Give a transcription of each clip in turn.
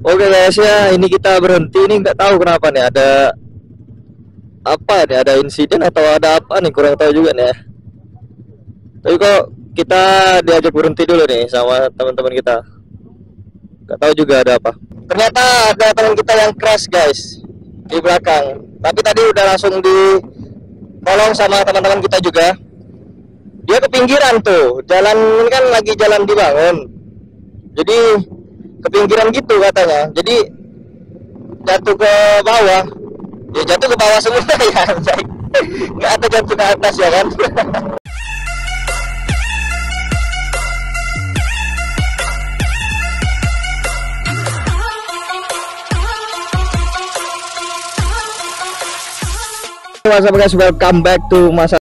Oke guys ya, ini kita berhenti ini nggak tahu kenapa nih ada apa nih, ada insiden atau ada apa nih kurang tahu juga nih ya. Tapi kok kita diajak berhenti dulu nih sama teman-teman kita. Nggak tahu juga ada apa. Ternyata ada teman kita yang crash guys di belakang. Tapi tadi udah langsung ditolong sama teman-teman kita juga. Dia ke pinggiran tuh, jalan ini kan lagi jalan dibangun. Jadi ke pinggiran gitu katanya. Jadi jatuh ke bawah. Ya jatuh ke bawah semua ya. Nggak ada jatuh ke atas ya kan. What's up guys, welcome back to Masa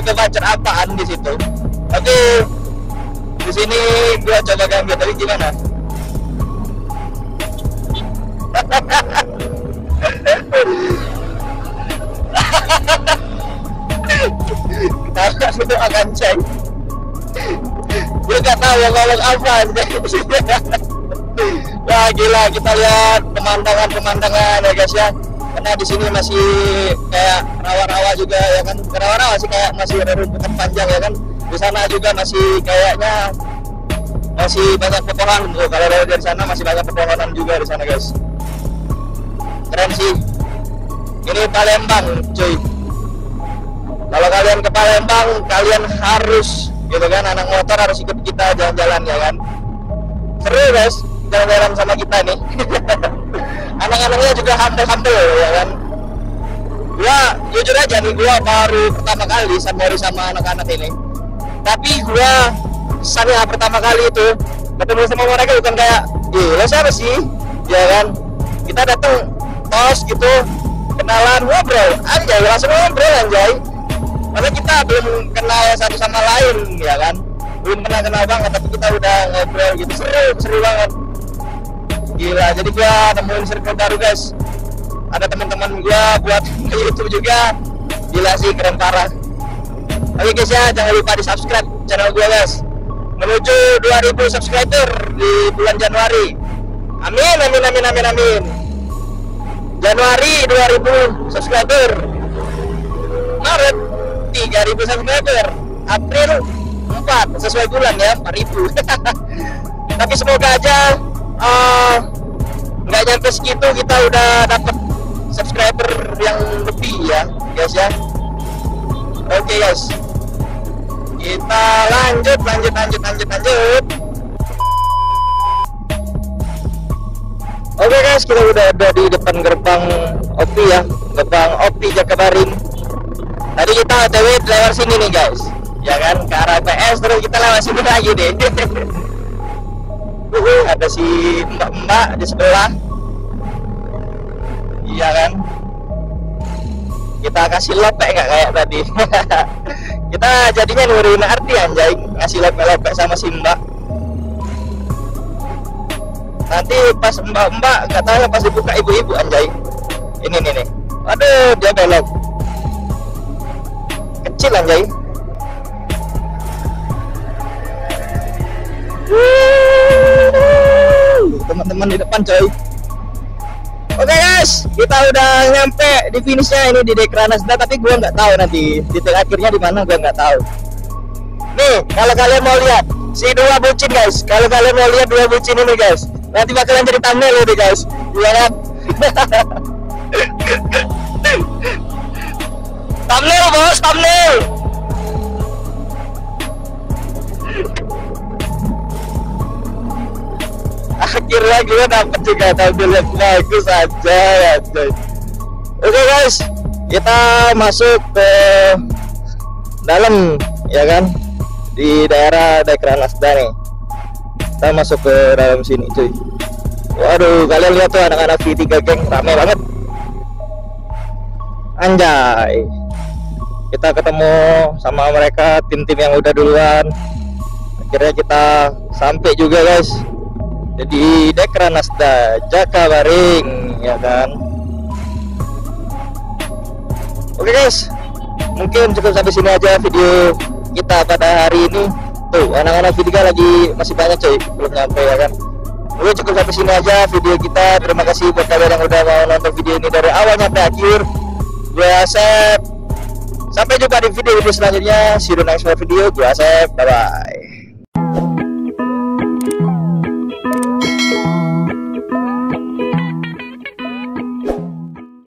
kebacet apaan di situ. Tapi di sini gua coba ganggu, tapi gimana? Kita sudah akan cek. Gue gak tahu yang ngomong apa. Wah gila, kita lihat pemandangan ya guys ya. Karena di sini masih kayak rawa-rawa juga ya kan. Rawa-rawa sih, kayak masih rerumputan panjang ya kan. Di sana juga masih kayaknya masih banyak pepohonan tuh. Kalau dari sana masih banyak pepohonan juga di sana guys. Keren sih. Ini Palembang cuy. Kalau kalian ke Palembang, kalian harus gitu kan, anak motor harus ikut kita jalan-jalan ya kan. Seru guys, jalan-jalan sama kita nih. Anak-anaknya juga humble ya kan. Gua jujur aja nih, gua baru pertama kali sama anak-anak ini. Tapi gua kesannya pertama kali itu ketemu sama mereka bukan kayak, lo siapa sih? Ya kan. Kita datang tos gitu, kenalan, ngobrol, anjay, langsung ngobrol anjay. Karena kita belum kenal satu sama lain ya kan, belum kenal banget, tapi kita udah ngobrol gitu, seru banget, gila. Jadi gua nemuin circle baru guys, ada teman-teman gua buat YouTube juga, gila sih, keren parah. Oke guys ya, jangan lupa di subscribe channel gua guys, menuju 2000 subscriber di bulan Januari. Amin. Januari 2000 subscriber, Maret 3000 subscriber, April 4 sesuai bulan ya, 4000. Tapi semoga aja nggak nyampe segitu kita udah dapat subscriber yang lebih ya guys ya. Oke guys, kita lanjut. Oke guys, kita udah ada di depan gerbang OPI ya, gerbang OPI Jakabaring. Tadi kita OTW lewat sini nih guys, ya kan, ke arah PS, terus kita lewat sini lagi deh. Ada si mbak-mbak di sebelah, iya kan. Kita kasih lope nggak kayak tadi. Kita jadinya nurunin arti anjay, ngasih lope sama si mbak. Nanti pas mbak-mbak nggak tahu, pas dibuka ibu-ibu anjay. Ini nih. Aduh, dia belok. Kecil anjay. Teman-teman di depan coy. Oke guys, kita udah nyampe di finishnya ini di Dekranasda, tapi gua nggak tahu nanti titik akhirnya di mana, gua nggak tahu. Nih, kalau kalian mau lihat si dua bucin guys, kalau kalian mau lihat dua bucin ini guys, nanti bakalan jadi thumbnail ini guys, iya kan? Thumbnail bos, thumbnail. Akhirnya gue dapet juga thumbnail yang bagus aja ya. Oke guys, kita masuk ke dalam ya kan, di daerah Dekranasda nih. Kita masuk ke dalam sini cuy. Waduh, kalian lihat tuh anak-anak V3 geng, rame banget anjay. Kita ketemu sama mereka, tim-tim yang udah duluan. Akhirnya kita sampai juga guys, jadi Dekranasda Jakabaring ya kan. Oke guys, mungkin cukup sampai sini aja video kita pada hari ini. Tuh anak-anak V3 lagi masih banyak coy, belum nyampe ya kan. Oke, cukup sampai sini aja video kita. Terima kasih buat kalian yang udah mau nonton video ini dari awal sampai akhir. Gue Asep, sampai jumpa di video selanjutnya. See you next video. Gue Asep, bye bye.